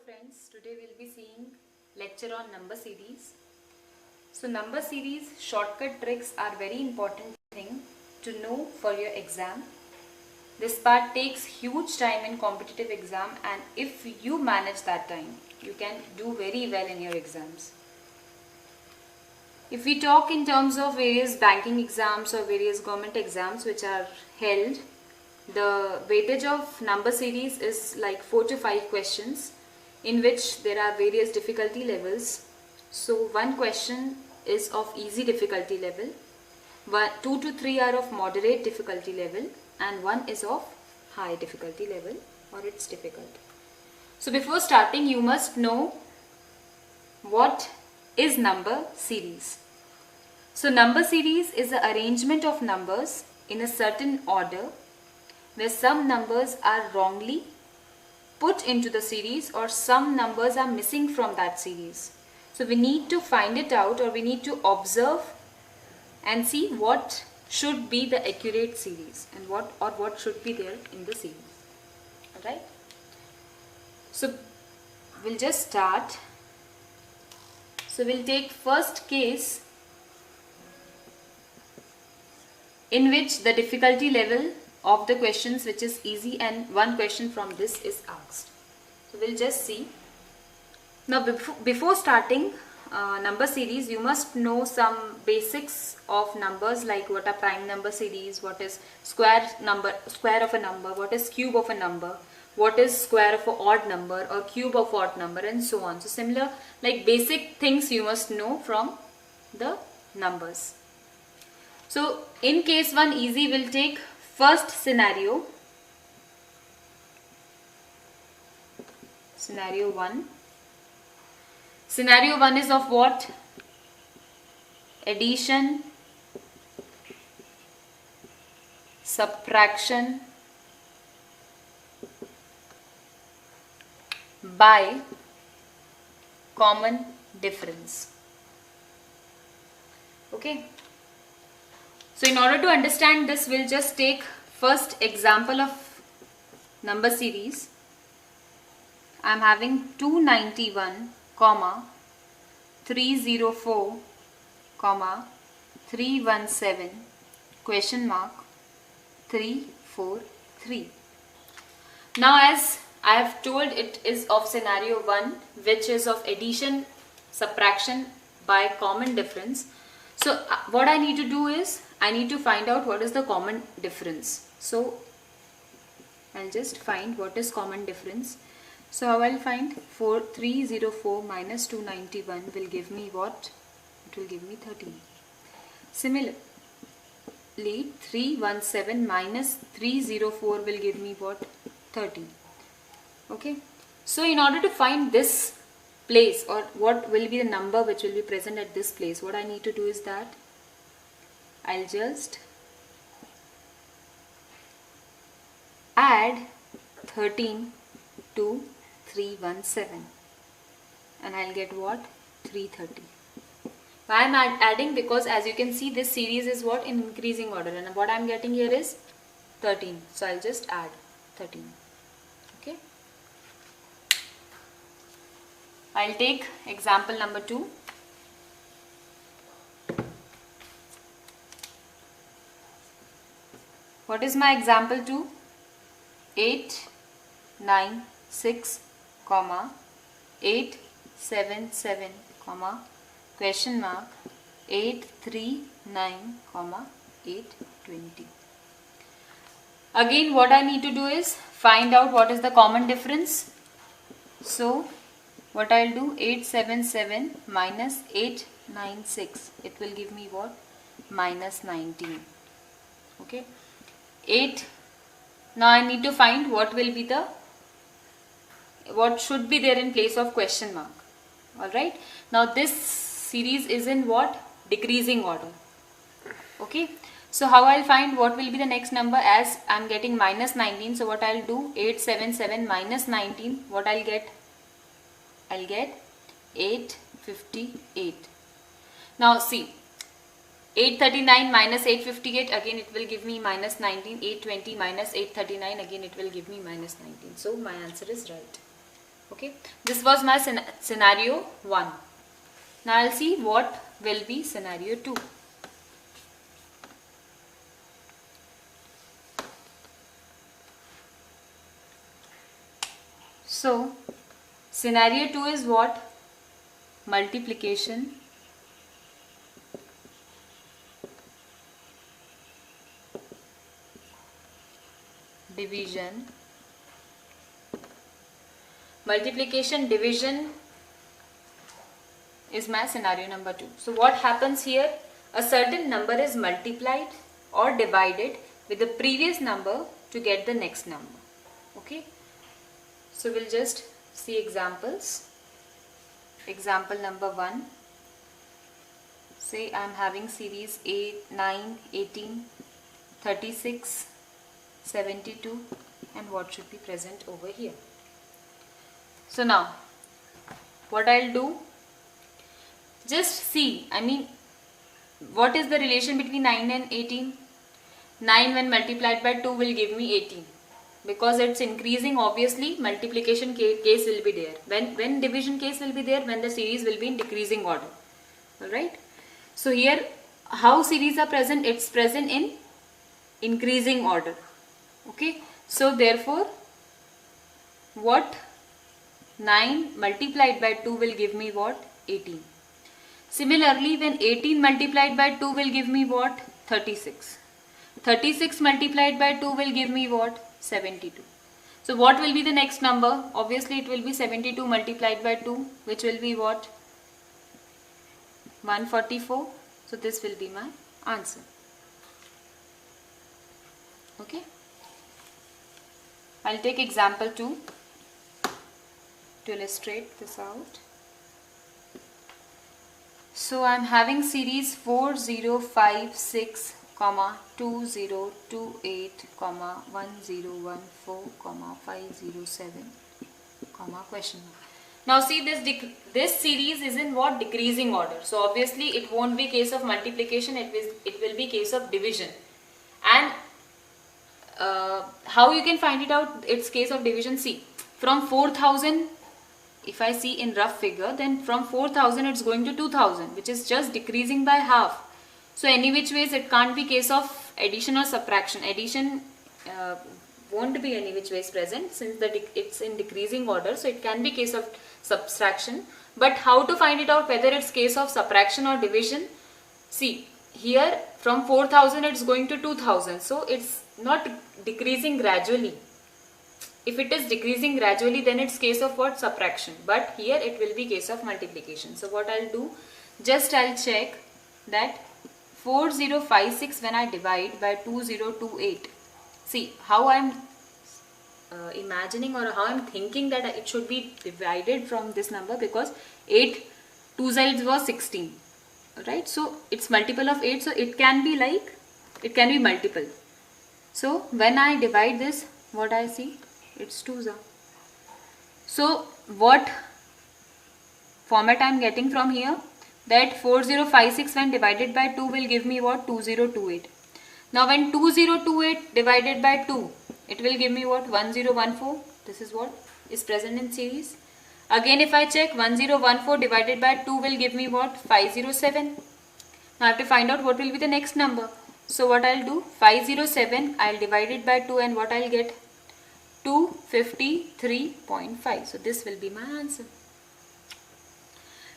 friends, today we'll be seeing lecture on number series. So number series shortcut tricks are very important thing to know for your exam. This part takes huge time in competitive exam, and if you manage that time, you can do very well in your exams. If we talk in terms of various banking exams or various government exams which are held, the weightage of number series is like 4 to 5 questions in which there are various difficulty levels. So one question is of easy difficulty level, 2 to 3 are of moderate difficulty level, and one is of high difficulty level or it's difficult. So before starting, you must know what is number series. So number series is the arrangement of numbers in a certain order where some numbers are wrongly put into the series or some numbers are missing from that series. So we need to find it out, or we need to observe and see what should be the accurate series and what should be there in the series. Alright? So we'll just start. So we'll take first case in which the difficulty level of the questions which is easy and one question from this is asked. So we'll just see. Now before starting number series, you must know some basics of numbers, like what are prime number series, what is square of a number, what is cube of a number, what is square of an odd number or cube of odd number, and so on. So similar, like basic things you must know from the numbers. So in case 1 easy, we'll take first scenario. Scenario 1. Scenario 1 is of what? Addition, subtraction by common difference. Okay. So in order to understand this, we'll just take first example of number series. I am having 291, 304, 317, question mark, 343. Now as I have told, it is of scenario 1, which is of addition, subtraction by common difference. So what I need to do is, I need to find out what is the common difference. So I'll just find what is common difference. So how I'll find 304 minus 291 will give me what? It will give me 13. Similarly, 317 minus 304 will give me what? 13. Okay. So in order to find this place, or what will be the number which will be present at this place, what I need to do is that I'll just add 13 to 317 and I'll get what? 330. Why I'm adding? Because as you can see, this series is what? In increasing order, and what I'm getting here is 13. So I'll just add 13. Okay. I'll take example number 2. What is my example 2? 896, 877, question mark, 839, 820. Again, what I need to do is find out what is the common difference. So what I'll do, 877 minus 896, it will give me what? Minus 19. Okay. 8. Now I need to find what should be there in place of question mark. Alright. Now this series is in what? Decreasing order. Okay. So how I'll find what will be the next number, as I'm getting minus 19. So what I'll do, 877 minus 19, what I'll get? I'll get 858. Now see, 839 minus 858, again it will give me minus 19. 820 minus 839, again it will give me minus 19. So my answer is right. Okay, this was my scenario 1. Now I'll see what will be scenario 2. So scenario 2 is what? Multiplication, division. Multiplication, division is my scenario number 2. So what happens here? A certain number is multiplied or divided with the previous number to get the next number. Okay. So we'll just see examples. Example number 1. Say I am having series 8, 9, 18, 36, 72, and what should be present over here. So now what I'll do, just see, what is the relation between 9 and 18? 9 when multiplied by 2 will give me 18. Because it's increasing, obviously multiplication case will be there. When division case will be there? When the series will be in decreasing order. Alright. So here how series are present? It's present in increasing order. Okay. So therefore what? 9 multiplied by 2 will give me what? 18. Similarly, when 18 multiplied by 2 will give me what? 36. 36 multiplied by 2 will give me what? 72. So what will be the next number? Obviously it will be 72 multiplied by 2, which will be what? 144. So this will be my answer. Okay. I'll take example 2 to illustrate this out. So I am having series 4056, 2028, 1014, 507, question mark. Now see, this series is in what? Decreasing order. So obviously it won't be case of multiplication, it will be case of division. And how you can find it out? It's case of division. See, from 4000, if I see in rough figure, then from 4000 it's going to 2000, which is just decreasing by half. So any which ways it can't be case of addition or subtraction. Addition won't be any which ways present since it's in decreasing order. So it can be case of subtraction. But how to find it out whether it's case of subtraction or division? See, here from 4000 it's going to 2000. So it's not decreasing gradually. If it is decreasing gradually, then it's case of what? Subtraction. But here it will be case of multiplication. So what I'll do, just I'll check that 4056 when I divide by 2028. See how I'm imagining or how I'm thinking that it should be divided from this number, because 8 two sides was 16. Right? So it's multiple of 8. So it can be multiple. So when I divide this, what I see? It's 2s. So what format I am getting from here? That 4056 when divided by 2 will give me what? 2028. Now when 2028 divided by 2, it will give me what? 1014. This is what is present in series. Again if I check, 1014 divided by 2 will give me what? 507. Now I have to find out what will be the next number. So what I'll do? 507, I'll divide it by 2 and what I'll get? 253.5. So this will be my answer.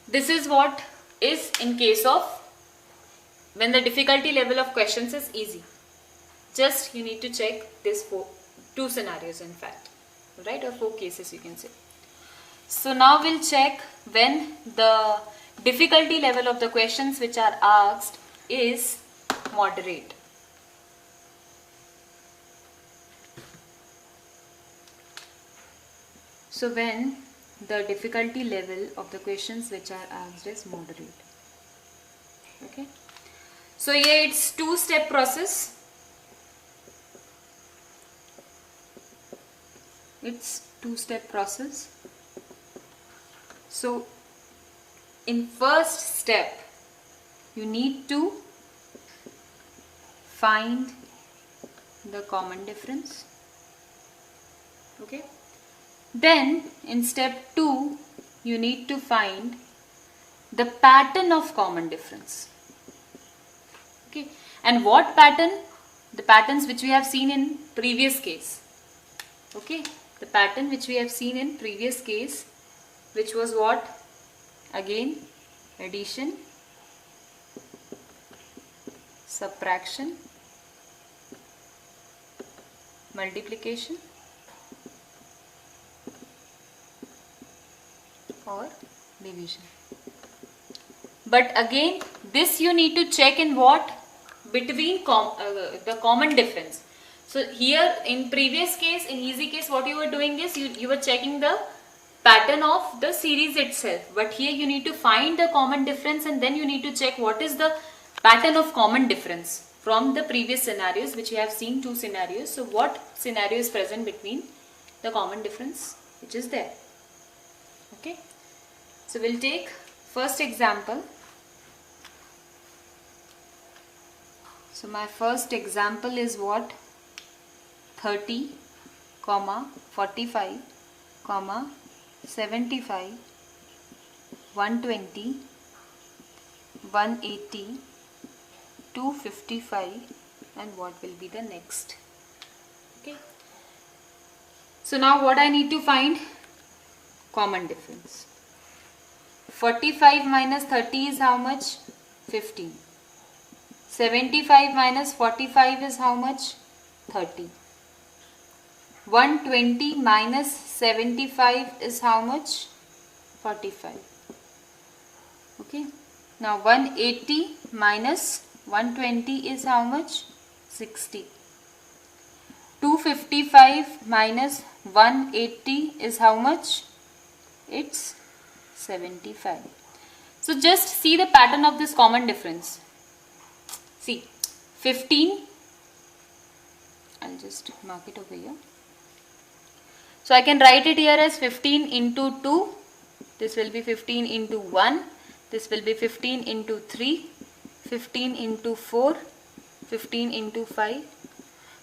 This is what is in case of when the difficulty level of questions is easy. Just you need to check this 2 scenarios in fact, right, or 4 cases you can say. So now we'll check when the difficulty level of the questions which are asked is moderate. So when the difficulty level of the questions which are asked is moderate. Okay. So here it's 2-step process. It's 2-step process. So in first step, you need to find the common difference. Okay. Then in step 2, you need to find the pattern of common difference. Okay, and what pattern? The patterns which we have seen in previous case. Okay, the pattern which we have seen in previous case, which was what? Again, addition, subtraction, multiplication, or division. But again, this you need to check in what? Between the common difference. So here in previous case, in easy case, what you were doing is you were checking the pattern of the series itself. But here you need to find the common difference, and then you need to check what is the pattern of common difference from the previous scenarios, which you have seen 2 scenarios. So what scenario is present between the common difference which is there? Okay. So we'll take first example. So my first example is what? 30, 45, 75, 120, 180, 255, and what will be the next? Okay. So now what I need to find? Common difference. 45 minus 30 is how much? 15. 75 minus 45 is how much? 30. 120 minus 75 is how much? 45. Okay. Now 180 minus 120 is how much? 60. 255 minus 180 is how much? It's 75. So just see the pattern of this common difference. See, 15, I'll just mark it over here. So I can write it here as 15 into 2, this will be 15 into 1, this will be 15 into 3, 15 into 4, 15 into 5.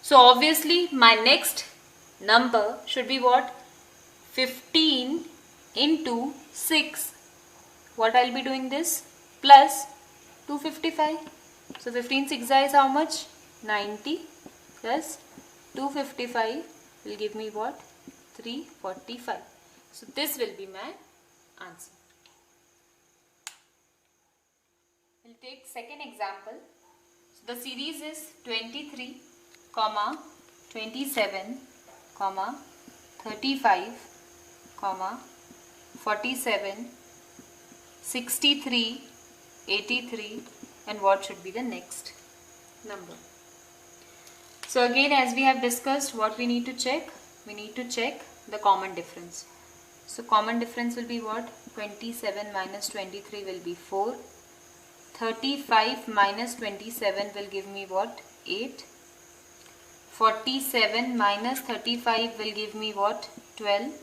So obviously my next number should be what? 15 into 6. What I'll be doing this? Plus 255. So 15 6 is how much? 90 plus 255 will give me what? 345. So this will be my answer. We'll take second example. So the series is 23, 27, 35, 47, 63, 83, and what should be the next number? So again, as we have discussed, what we need to check? We need to check the common difference. So common difference will be what? 27 minus 23 will be 4. 35 minus 27 will give me what? 8. 47 minus 35 will give me what? 12.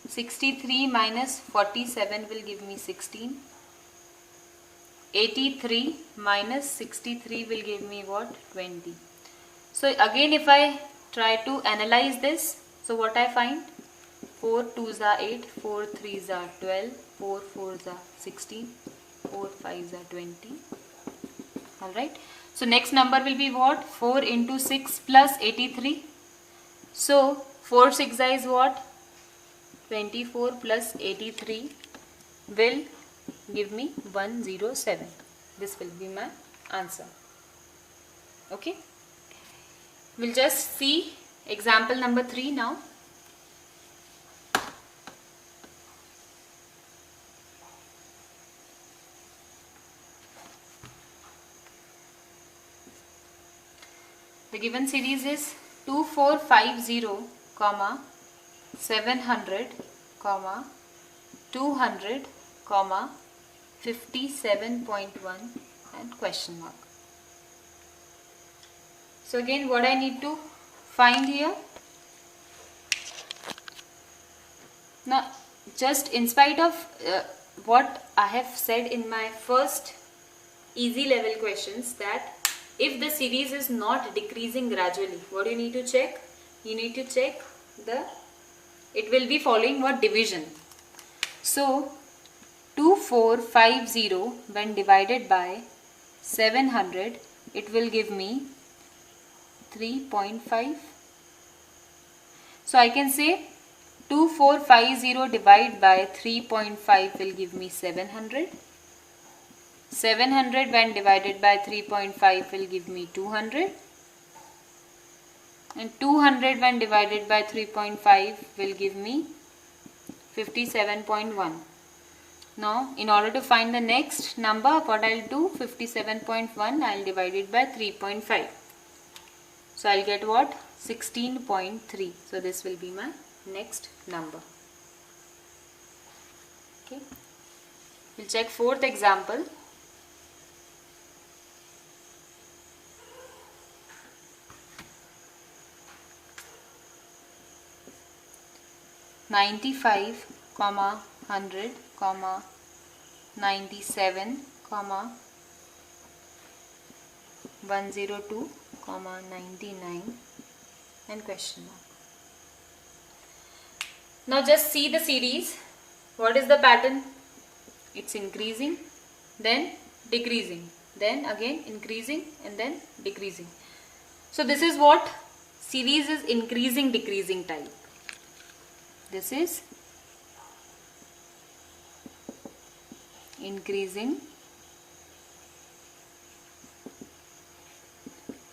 63 minus 47 will give me 16. 83 minus 63 will give me what? 20. So again, if I try to analyze this, so what I find? 4 2s are 8, 4 3s are 12, 4 4s are 16, 4 5s are 20. Alright. So next number will be what? 4 into 6 plus 83. So 4 6 is what? 24 plus 83 will give me 107. This will be my answer. Okay. We'll just see example number 3 now. The given series is 2450, 700, 200, 57.1 and question mark. So again, what I need to find here? Now, just in spite of what I have said in my first easy level questions, that if the series is not decreasing gradually, what you need to check? You need to check the it will be following what? Division. So 2450 when divided by 700, it will give me 3.5. So I can say 2450 divided by 3.5 will give me 700. 700 when divided by 3.5 will give me 200. And 200 when divided by 3.5 will give me 57.1. Now, in order to find the next number, what I'll do, 57.1, I'll divide it by 3.5. So, I'll get what? 16.3. So, this will be my next number. Okay. We'll check fourth example. "95, 100, 97, 102, 99 and question mark." Now just see the series. What is the pattern? It's increasing, then decreasing, then again increasing and then decreasing. So this is what series is, increasing decreasing type. This is increasing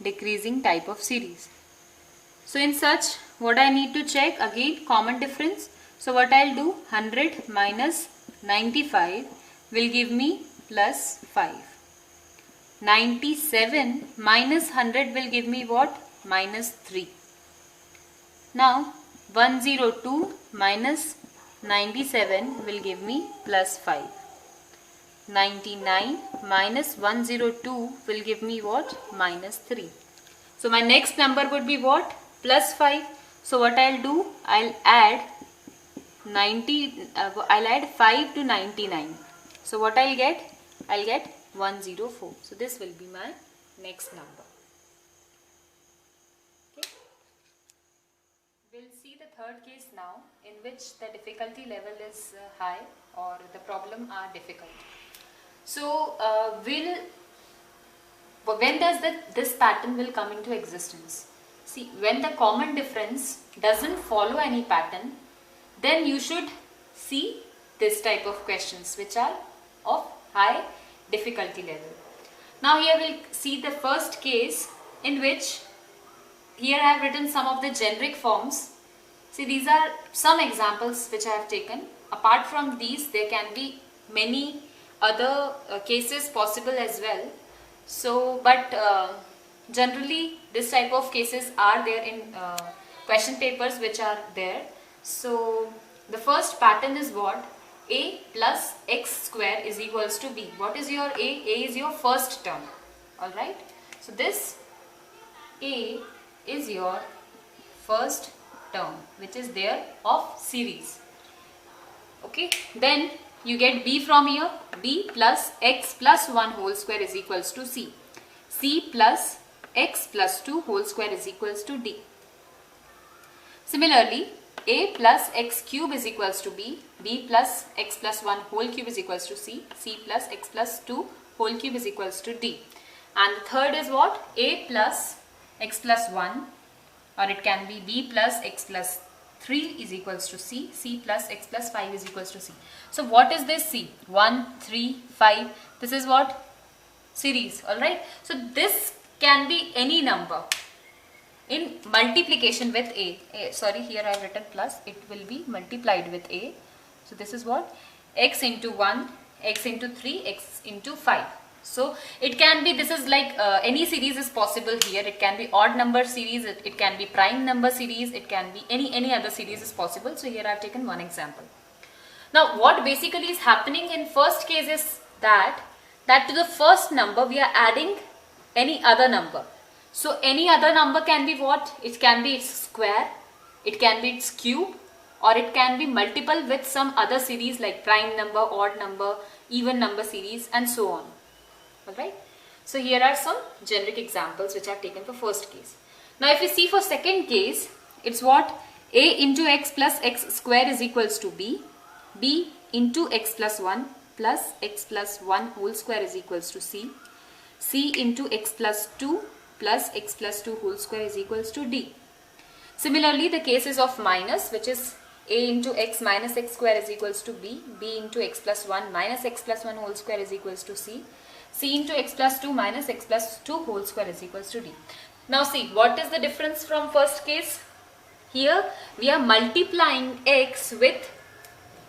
decreasing type of series. So in such, what I need to check, again common difference. So what I'll do, 100 minus 95 will give me plus 5. 97 minus 100 will give me what? Minus 3. Now 102 minus 97 will give me plus 5. 99 minus 102 will give me what? Minus 3. So my next number would be what? Plus 5. So what I'll do? I'll add 5 to 99. So what I'll get? I'll get 104. So this will be my next number. Okay. We'll see the third case now, in which the difficulty level is high or the problem are difficult. So when does this pattern will come into existence? See, when the common difference doesn't follow any pattern, then you should see this type of questions which are of high difficulty level. Now here we'll see the first case, in which here I have written some of the generic forms. See, these are some examples which I have taken. Apart from these, there can be many other cases possible as well. So, but generally this type of cases are there in question papers which are there. So, the first pattern is what? A plus x square is equals to b. What is your A? A is your first term. Alright. So, this A is your first term which is there of series. Okay. Then you get b from here. B plus x plus 1 whole square is equals to c. C plus x plus 2 whole square is equals to d. Similarly, a plus x cube is equals to b. B plus x plus 1 whole cube is equals to c. C plus x plus 2 whole cube is equals to d. And the third is what? A plus x plus 1, or it can be b plus x plus 3 is equals to c. C plus x plus 5 is equals to c. So what is this c? 1, 3, 5. This is what? Series. Alright. So this can be any number in multiplication with a. Sorry, here I have written plus. It will be multiplied with a. So this is what? X into 1, x into 3, x into 5. So it can be, this is like any series is possible here. It can be odd number series, it can be prime number series, it can be any other series is possible. So here I have taken one example. Now what basically is happening in first case is that to the first number we are adding any other number. So any other number can be what? It can be its square, it can be its cube, or it can be multiple with some other series like prime number, odd number, even number series and so on. Alright. So here are some generic examples which I have taken for first case. Now if you see for second case, it's what? A into x plus x square is equals to b. B into x plus 1 plus x plus 1 whole square is equals to c. C into x plus 2 plus x plus 2 whole square is equals to d. Similarly, the cases of minus, which is a into x minus x square is equals to b. B into x plus 1 minus x plus 1 whole square is equals to c. C into x plus 2 minus x plus 2 whole square is equals to d. Now see, what is the difference from first case? Here we are multiplying x with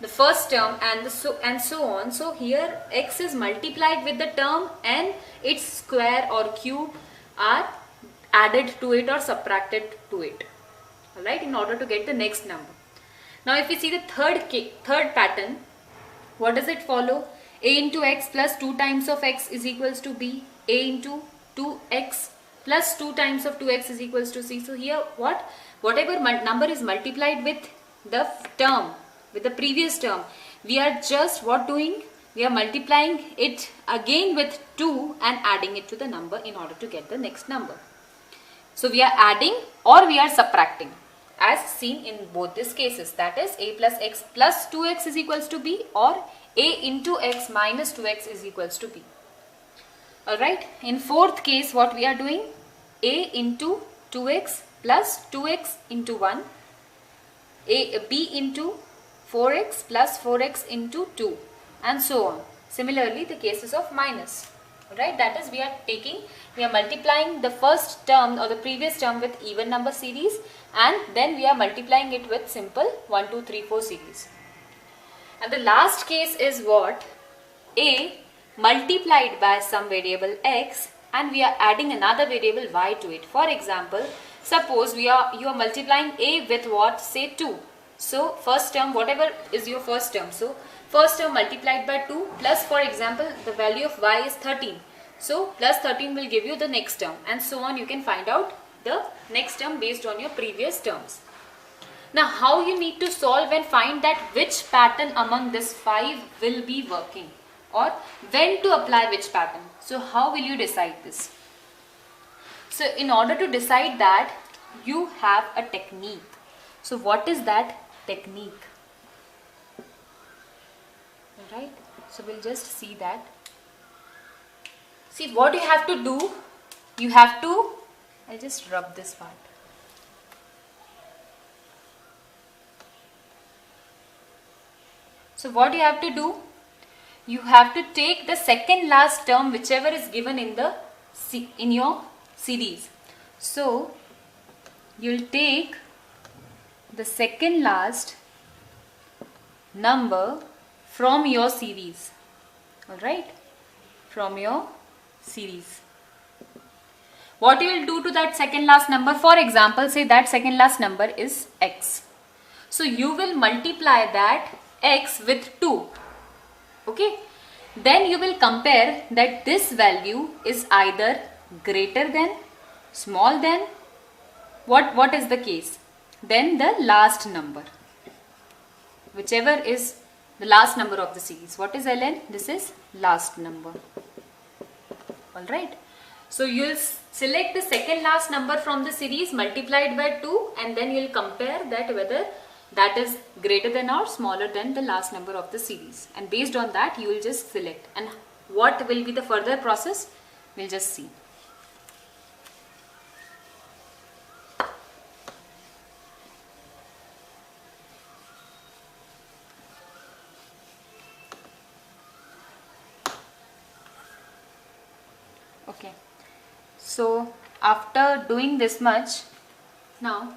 the first term and so on. So here x is multiplied with the term and its square or cube are added to it or subtracted to it. Alright, in order to get the next number. Now if we see the third pattern, what does it follow? A into x plus 2 times of x is equals to b. A into 2x plus 2 times of 2x is equals to c. So here whatever number is multiplied with the term, with the previous term, we are just doing? We are multiplying it again with 2 and adding it to the number in order to get the next number. So we are adding or we are subtracting, as seen in both these cases, that is a plus x plus 2x is equals to b or a into x minus 2x is equals to b. Alright, in fourth case what we are doing? A into 2x plus 2x into 1, b into 4x plus 4x into 2 and so on. Similarly, the cases of minus. Right, that is we are multiplying the first term or the previous term with even number series and then we are multiplying it with simple 1, 2, 3, 4 series. And the last case is what? A multiplied by some variable x and we are adding another variable y to it. For example, suppose you are multiplying a with what? Say 2. So first term, whatever is your first term. So first term multiplied by 2 plus, for example, the value of y is 13. So plus 13 will give you the next term and so on. You can find out the next term based on your previous terms. Now how you need to solve and find that which pattern among this 5 will be working or when to apply which pattern. So how will you decide this? So in order to decide that, you have a technique. So what is that technique? Alright, so we'll just see that. See what you have to do. You have to, I'll just rub this part. So what you have to do? You have to take the second last term whichever is given in your series. So you'll take the second last number from your series. Alright, from your series. What you will do to that second last number? For example, say that second last number is x. So you will multiply that x with 2. Okay. Then you will compare that this value is either greater than, small than, what is the case? Then the last number. Whichever is the last number of the series. What is ln? This is last number. Alright. So you will select the second last number from the series multiplied by 2 and then you will compare that whether that is greater than or smaller than the last number of the series. And based on that you will just select. And what will be the further process? We'll just see. Okay. So after doing this much, now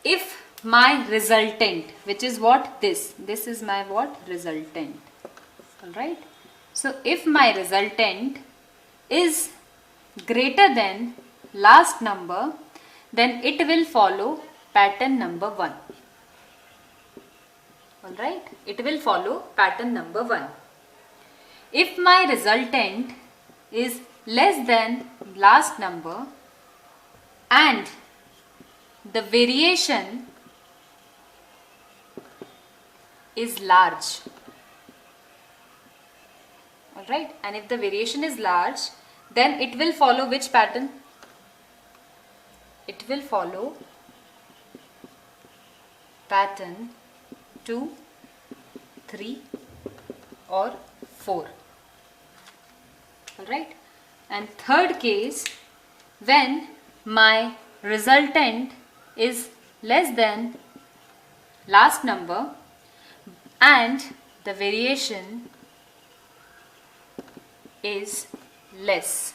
if my resultant, which is what? This is my what? Resultant. Alright. So if my resultant is greater than last number, then it will follow pattern number 1. Alright. It will follow pattern number 1. If my resultant is less than last number and the variation is large. Alright, and if the variation is large, then it will follow which pattern? It will follow pattern 2, 3 or 4. Alright. And third case, when my resultant is less than last number and the variation is less,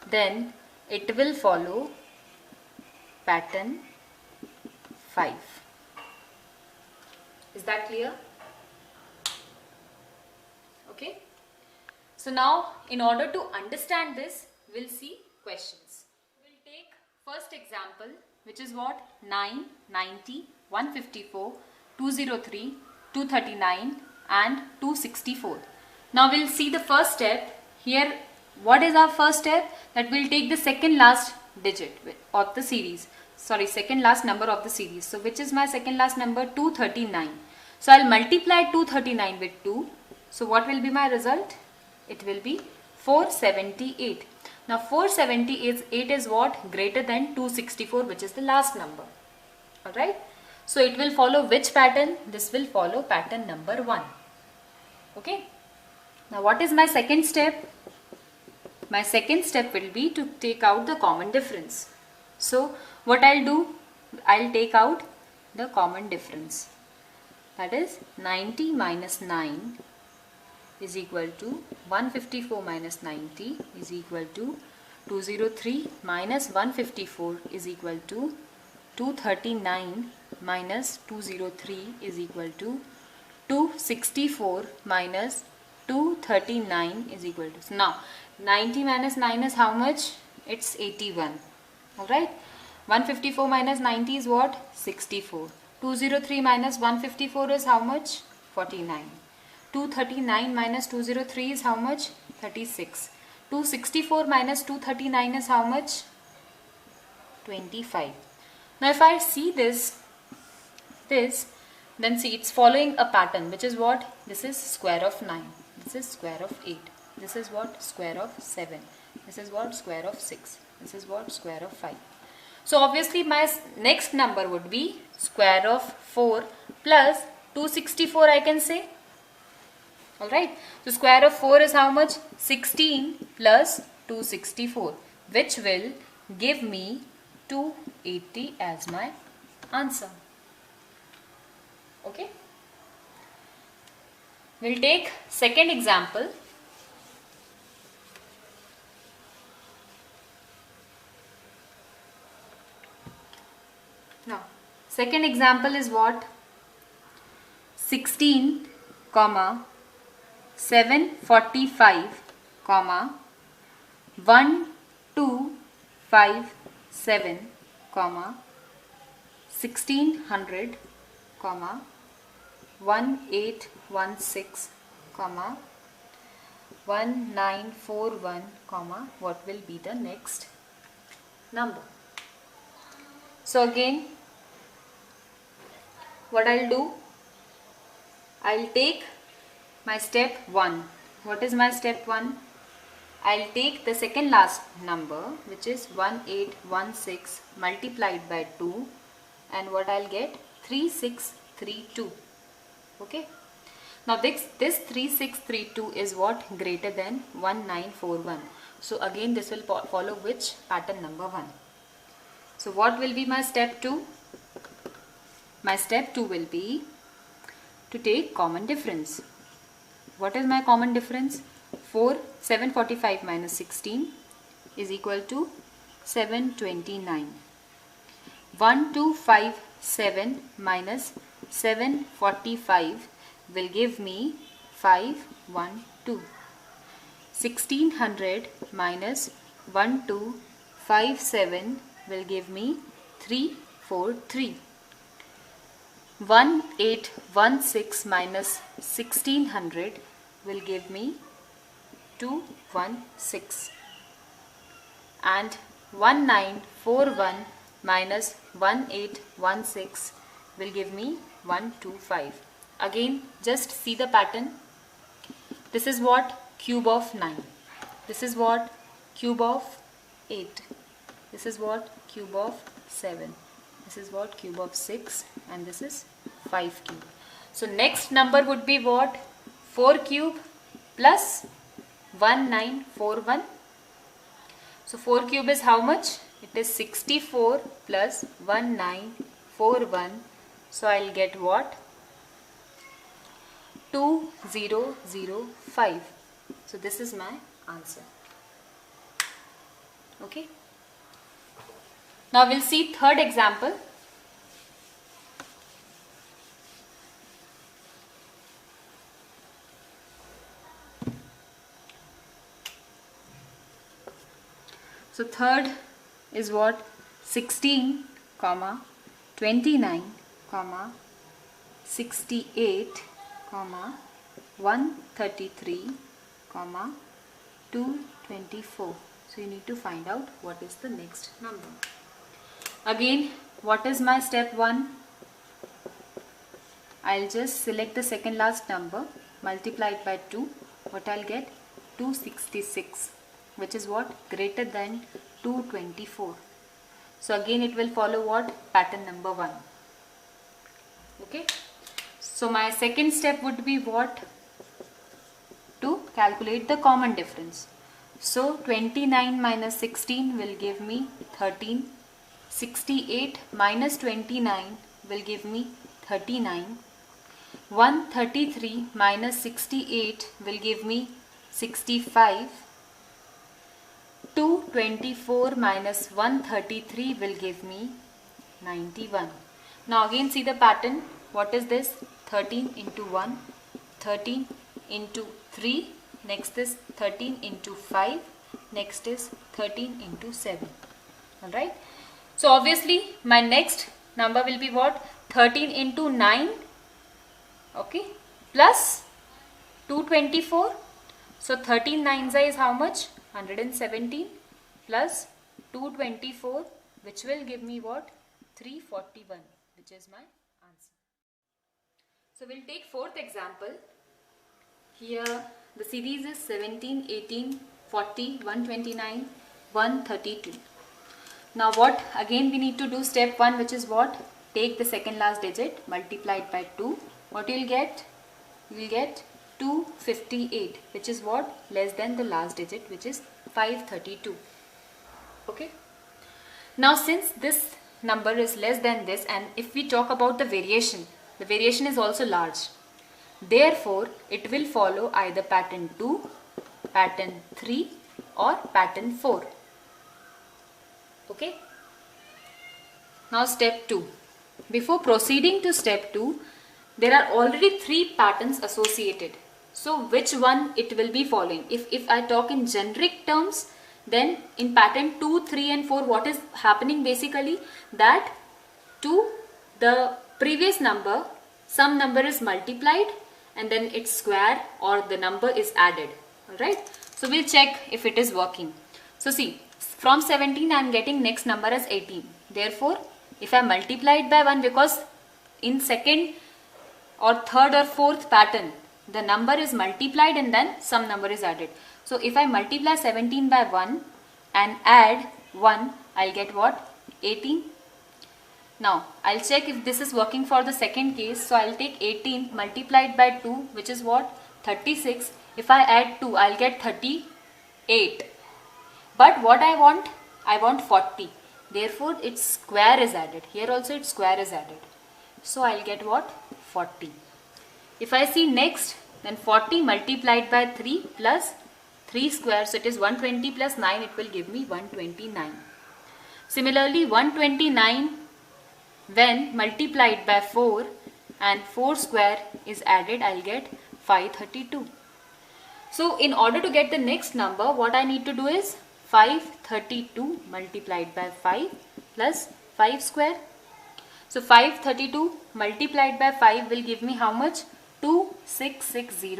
then it will follow pattern 5. Is that clear? Okay. So now, in order to understand this, we'll see questions. We'll take first example, which is what? 9, 90, 154, 203, 239 and 264. Now we'll see the first step. Here, what is our first step? That we'll take the second last digit of the series. Sorry, second last number of the series. So which is my second last number? 239. So I'll multiply 239 with 2. So what will be my result? It will be 478. Now 478 is what? Greater than 264, which is the last number. Alright. So it will follow which pattern? This will follow pattern number 1. Okay. Now what is my second step? My second step will be to take out the common difference. So what I'll do? I'll take out the common difference. That is 90 minus 9 is equal to 154 minus 90 is equal to 203 minus 154 is equal to 239 minus 203 is equal to 264 minus 239 is equal to. So now 90 minus 9 is how much? It's 81. Alright. 154 minus 90 is what? 64. 203 minus 154 is how much? 49. 239 minus 203 is how much? 36. 264 minus 239 is how much? 25. Now if I see this, then see it's following a pattern, which is what? This is square of 9. This is square of 8. This is what? Square of 7. This is what? Square of 6. This is what? Square of 5. So obviously my next number would be square of 4 plus 264, I can say. Alright. So square of 4 is how much? 16 plus 264, which will give me 280 as my answer. Okay. We'll take second example. Now, second example is what? 16, 745, 1257, 1600, 1816, 1941, what will be the next number? So again, what I'll do? I'll take my step 1. What is my step 1? I'll take the second last number, which is 1816 multiplied by 2, and what I'll get? 3632. Okay. Now this 3632 is what? Greater than 1941. So again this will follow which pattern? Number 1. So what will be my step 2? My step 2 will be to take common difference. What is my common difference? 745 minus 16 is equal to 729. 1257 minus 745 will give me 512. 1600 minus 1257 will give me 343. 1816 minus 1600 will give me 216. And 1941 minus 1816 will give me 125. Again, just see the pattern. This is what? Cube of 9. This is what? cube of 8. This is what? Cube of 7. This is what? Cube of 6. And this is 5 cube. So next number would be what? 4 cube plus 1941. So 4 cube is how much? It is 64 plus 1941. So I'll get what? 2005. So this is my answer. Okay. Now we'll see third example. So third is what? 16, 29, 68, 133, 224. So you need to find out what is the next number. Again, what is my step 1? I'll just select the second last number, multiply it by 2. What I'll get? 266, which is what? Greater than 224. So again it will follow what? Pattern number 1. Okay. So my second step would be what? To calculate the common difference. So 29 minus 16 will give me 13. 68 minus 29 will give me 39. 133 minus 68 will give me 65. 224 minus 133 will give me 91. Now again see the pattern. What is this? 13 into 1, 13 into 3, next is 13 into 5, next is 13 into 7. Alright. So obviously my next number will be what? 13 into 9, okay, plus 224. So 13 nines is how much? 117 plus 224, which will give me what? 341, which is my answer. So we'll take fourth example. Here the series is 17, 18, 40, 129, 132. Now what? Again we need to do step 1, which is what? Take the second last digit, multiply it by 2. What you will get? You will get 258, which is what? Less than the last digit, which is 532. Okay. Now since this number is less than this, and if we talk about the variation is also large. Therefore, it will follow either pattern 2, pattern 3 or pattern 4. Okay. Now step 2. Before proceeding to step 2, there are already 3 patterns associated. So which one it will be following? If I talk in generic terms, then in pattern 2, 3 and 4, what is happening basically? That to the previous number, some number is multiplied and then its square or the number is added. Alright. So we'll check if it is working. So see, from 17 I am getting next number as 18. Therefore, if I multiply it by 1, because in second or third or fourth pattern, the number is multiplied and then some number is added. So if I multiply 17 by 1 and add 1, I'll get what? 18. Now I'll check if this is working for the second case. So I'll take 18 multiplied by 2, which is what? 36. If I add 2, I'll get 38. But what I want 40. Therefore its square is added. Here also its square is added. So I'll get what? 40. If I see next, then 40 multiplied by 3 plus 3 square, so it is 120 plus 9, it will give me 129. Similarly, 129 when multiplied by 4 and 4 square is added, I'll get 532. So in order to get the next number, what I need to do is 532 multiplied by 5 plus 5 square. So 532 multiplied by 5 will give me how much? 2660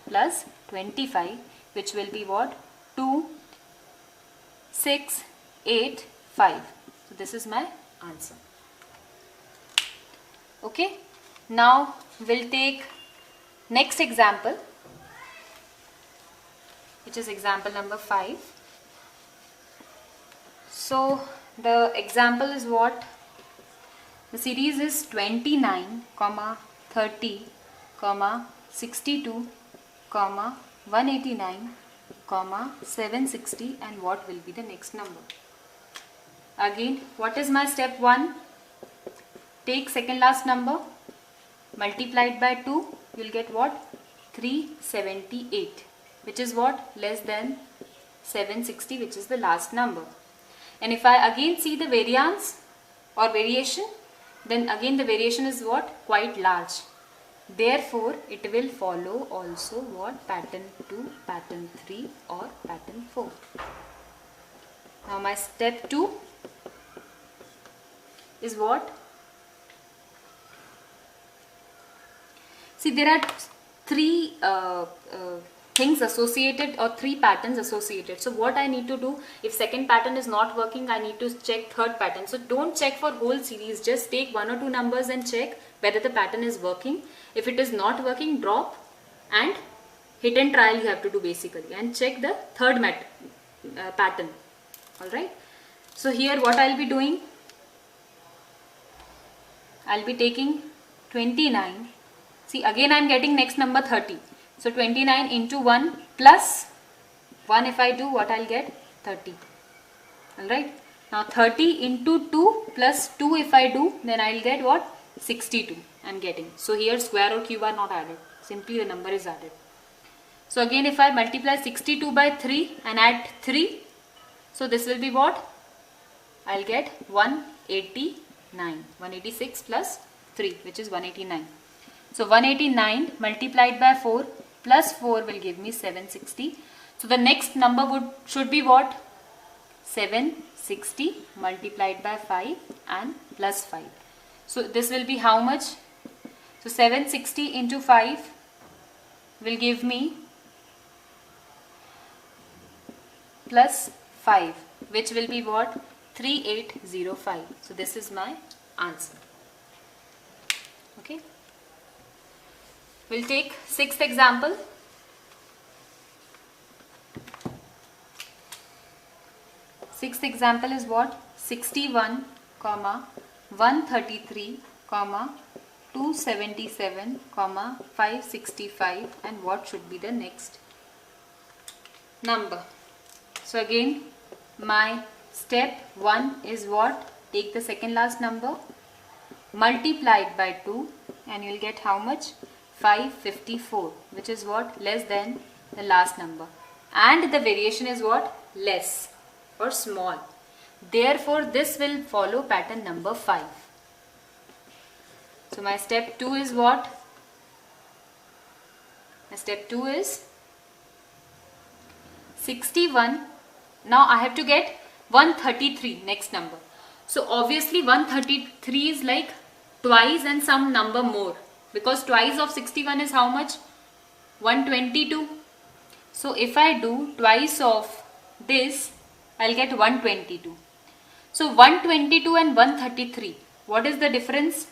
plus 25, which will be what? 2685. So this is my answer. Okay. Now we'll take next example, which is example number 5. So the example is what? The series is 29, 30, 62, 189, 760, and what will be the next number? Again, what is my step 1? Take second last number, multiply it by 2, you will get what? 378, which is what? Less than 760, which is the last number. And if I again see the variance or variation, then again the variation is what? Quite large. Therefore, it will follow also what? Pattern 2, pattern 3 or pattern 4. Now my step 2 is what? See, there are three things associated or three patterns associated. So what I need to do, if second pattern is not working, I need to check third pattern. So don't check for whole series, just take one or two numbers and check whether the pattern is working. If it is not working, drop and hit and trial you have to do basically, and check the third pattern. Alright. So here what I will be doing, I will be taking 29. See, again I am getting next number 30. So 29 into 1 plus 1 if I do, what I will get? 30. Alright. Now 30 into 2 plus 2 if I do, then I will get what? 62 I am getting. So here square or cube are not added. Simply the number is added. So again if I multiply 62 by 3 and add 3, so this will be what? I will get 189. 186 plus 3, which is 189. So 189 multiplied by 4 plus 4 will give me 760. So the next number should be what? 760 multiplied by 5 and plus 5. So this will be how much? So 760 into 5 will give me plus 5, which will be what? 3805. So this is my answer. Okay. We'll take sixth example. Sixth example is what? 61, 133, 277, 565, and what should be the next number? So again, my step 1 is what? Take the second last number, multiply it by 2, and you will get how much? 554, which is what? Less than the last number. And the variation is what? Less or small. Therefore, this will follow pattern number 5. So my step 2 is what? My step 2 is 61. Now I have to get 133, next number. So obviously 133 is like twice and some number more, because twice of 61 is how much? 122. So if I do twice of this, I'll get 122. So 122 and 133, what is the difference?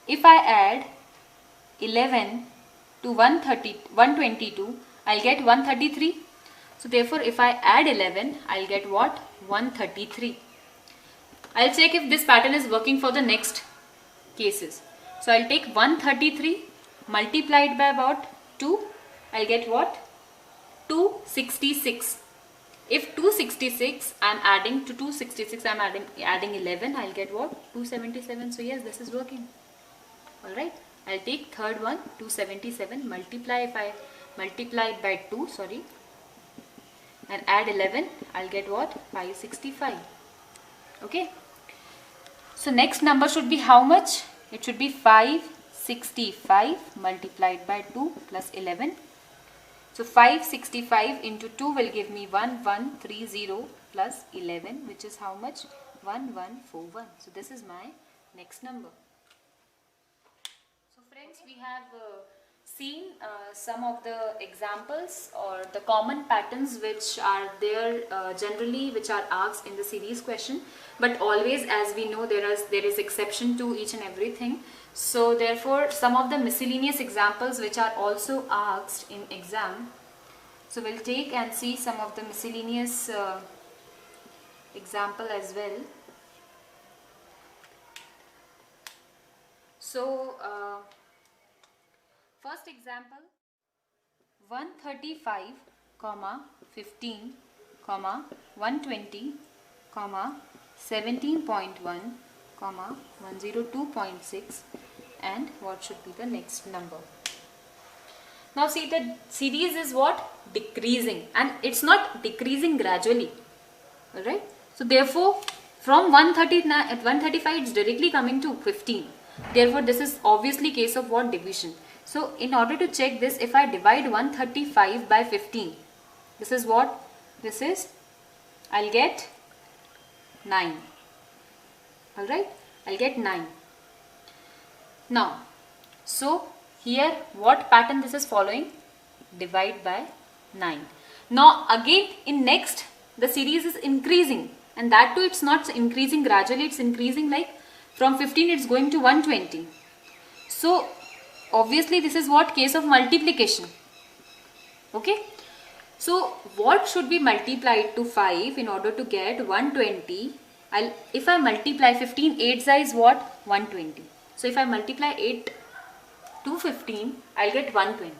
If I add 11 to 122, I'll get 133. So therefore if I add 11, I'll get what? 133. I'll check if this pattern is working for the next cases. So I'll take 133 multiplied by about 2. I'll get what? 266. If 266 I am adding to 266, I am adding 11, I'll get what? 277. So yes, this is working. Alright. I'll take third one, 277, if I multiply it by 2, and add 11, I'll get what? 565. Okay. So next number should be how much? It should be 565 multiplied by 2 plus 11. So 565 into 2 will give me 1130 plus 11, which is how much? 1141. So this is my next number. So friends, we have seen some of the examples or the common patterns which are there generally, which are asked in the series question, but always, as we know, there is exception to each and everything. So therefore some of the miscellaneous examples which are also asked in exam, so we'll take and see some of the miscellaneous example as well. So first example, 135 comma 15 comma 120 comma 17.1 comma 102.6, and what should be the next number. Now see, the series is what? Decreasing, and it's not decreasing gradually. Alright, so therefore from 135 it's directly coming to 15. Therefore this is obviously case of what? Division. So in order to check this, if I divide 135 by 15, this is what? This is, I'll get 9. Alright, I'll get 9. Now, so here what pattern this is following? Divide by 9. Now again in next, the series is increasing, and that too it's not increasing gradually, it's increasing like from 15 it's going to 120. So obviously this is what? Case of multiplication. Okay. So what should be multiplied to 5 in order to get 120? If I multiply 15, 8 is what? 120. So if I multiply 8 to 15, I'll get 120.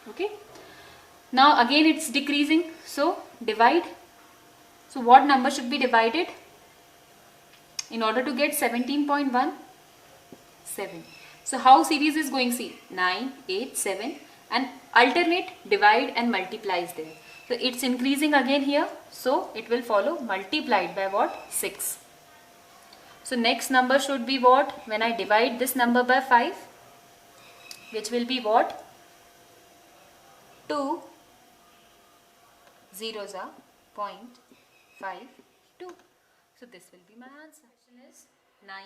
Okay. Now again it's decreasing, so divide. So what number should be divided in order to get 17.1? 7. So how series is going? See, 9, 8, 7, and alternate divide and multiplies there. So it's increasing again here, so it will follow multiplied by what? 6. So next number should be what? When I divide this number by 5, which will be what? 2 zeros are 0.52. So this will be my answer. Question is 9,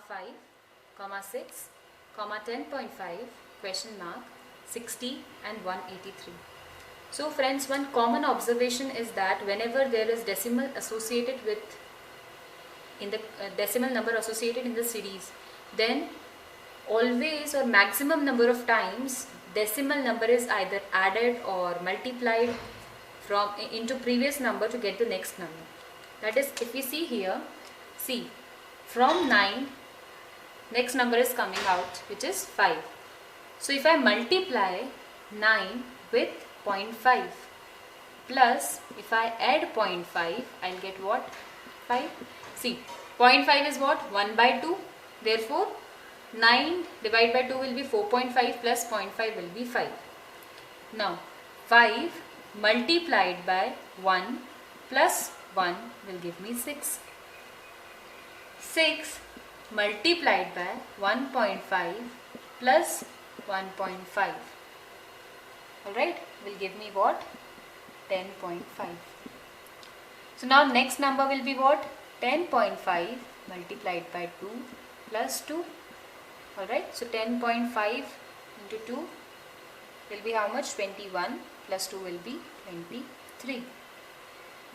5, 6, 10.5, question mark, 60 and 183. So friends, one common observation is that whenever there is decimal associated with decimal number associated in the series, then always or maximum number of times decimal number is either added or multiplied from into previous number to get the next number. That is, if we see here, see, from 9 next number is coming out, which is 5. So if I multiply 9 with 0.5 plus if I add 0.5, I'll get what? 5. See, 0.5 is what? 1 by 2. Therefore 9 divided by 2 will be 4.5 plus 0.5 will be 5. Now 5 multiplied by 1 plus 1 will give me 6. 6 multiplied by 1.5 plus 1.5, alright, will give me what? 10.5. So now next number will be what? 10.5 multiplied by 2 plus 2, alright. So 10.5 into 2 will be how much? 21 plus 2 will be 23.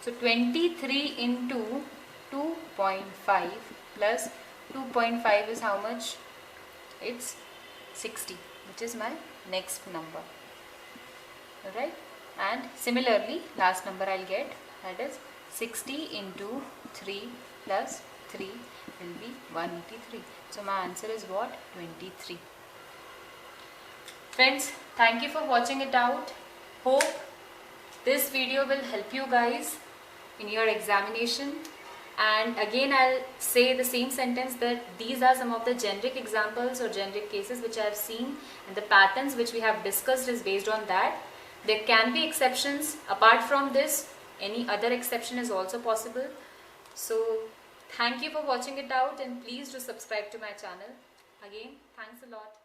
So 23 into 2.5 plus 2.5 is how much? It's 60, which is my next number. Alright, and similarly last number I'll get, that is 60 into 3 plus 3 will be 183. So my answer is what? 23. Friends, thank you for watching it out. Hope this video will help you guys in your examination. And again I'll say the same sentence, that these are some of the generic examples or generic cases which I have seen, and the patterns which we have discussed is based on that. There can be exceptions. Apart from this, any other exception is also possible. So thank you for watching it out, and please do subscribe to my channel. Again, thanks a lot.